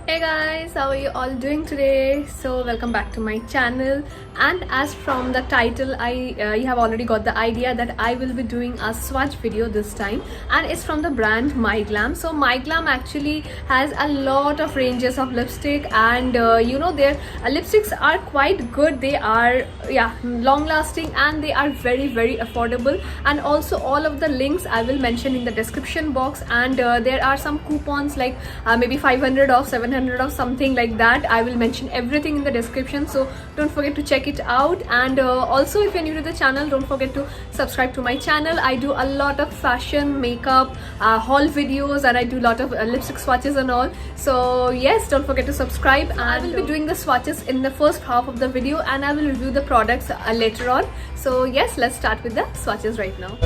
Hey guys, how are you all doing today? So welcome back to my channel, and as from the title you have already got the idea that I will be doing a swatch video this time, and it's from the brand Myglamm. So Myglamm actually has a lot of ranges of lipstick, and their lipsticks are quite good. They are long lasting, and they are very affordable, and also all of the links I will mention in the description box, and there are some coupons like maybe 500 off, 700 or something like that. I will mention everything in the description, so don't forget to check it out. And also, if you're new to the channel, don't forget to subscribe to my channel. I do a lot of fashion, makeup, haul videos, and I do a lot of lipstick swatches and all. So yes, don't forget to subscribe. And I will be doing the swatches in the first half of the video, and I will review the products later on. So yes, let's start with the swatches right now.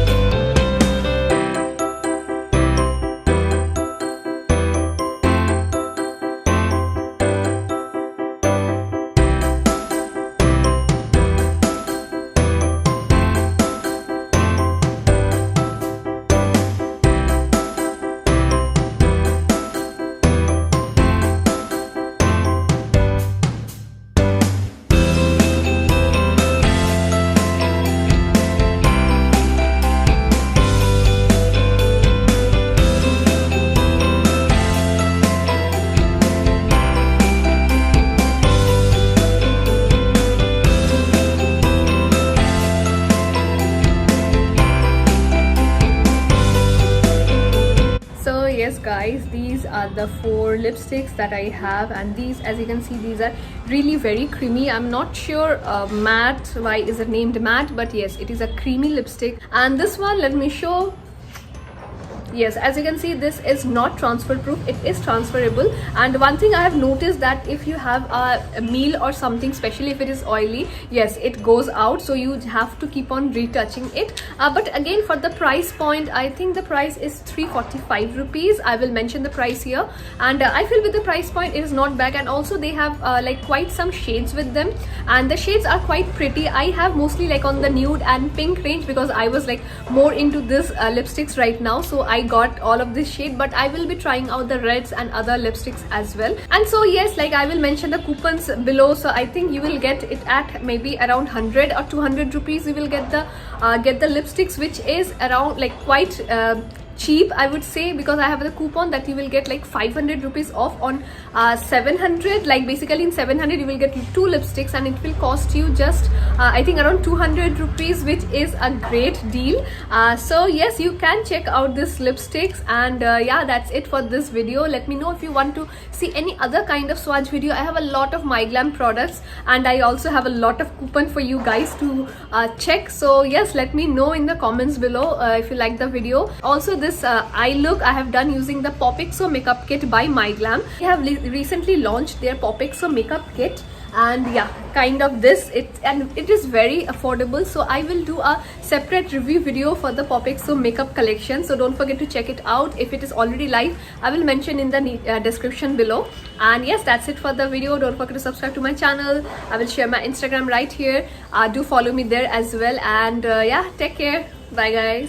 Yes guys, these are the 4 lipsticks that I have, and these, as you can see, these are really very creamy. I'm not sure matte, why is it named matte, but yes, it is a creamy lipstick. And this one, let me show. Yes, as you can see, this is not transfer proof, it is transferable. And one thing I have noticed, that if you have a meal or something, especially if it is oily, yes, it goes out, so you have to keep on retouching it. But again, for the price point, I think the price is 345 rupees. I will mention the price here, and I feel with the price point it is not bad. And also they have like quite some shades with them, and the shades are quite pretty. I have mostly like on the nude and pink range, because I was like more into this lipsticks right now, so I got all of this shade, but I will be trying out the reds and other lipsticks as well. And so yes, like I will mention the coupons below, so I think you will get it at maybe around 100 or 200 rupees. You will get the lipsticks, which is around like quite cheap, I would say, because I have the coupon that you will get like 500 rupees off on 700. Like basically in 700 you will get 2 lipsticks, and it will cost you just I think around 200 rupees, which is a great deal. So yes, you can check out this lipsticks. And yeah, that's it for this video. Let me know if you want to see any other kind of swatch video. I have a lot of Myglamm products, and I also have a lot of coupon for you guys to check. So yes, let me know in the comments below if you like the video. Also, this eye look I have done using the POPxo makeup kit by Myglamm. They have recently launched their POPxo makeup kit, and yeah, kind of this, it is very affordable. So I will do a separate review video for the POPxo makeup collection, so don't forget to check it out. If it is already live, I will mention in the description below. And yes, that's it for the video. Don't forget to subscribe to my channel. I will share my Instagram right here. Do follow me there as well. And yeah, take care. Bye guys.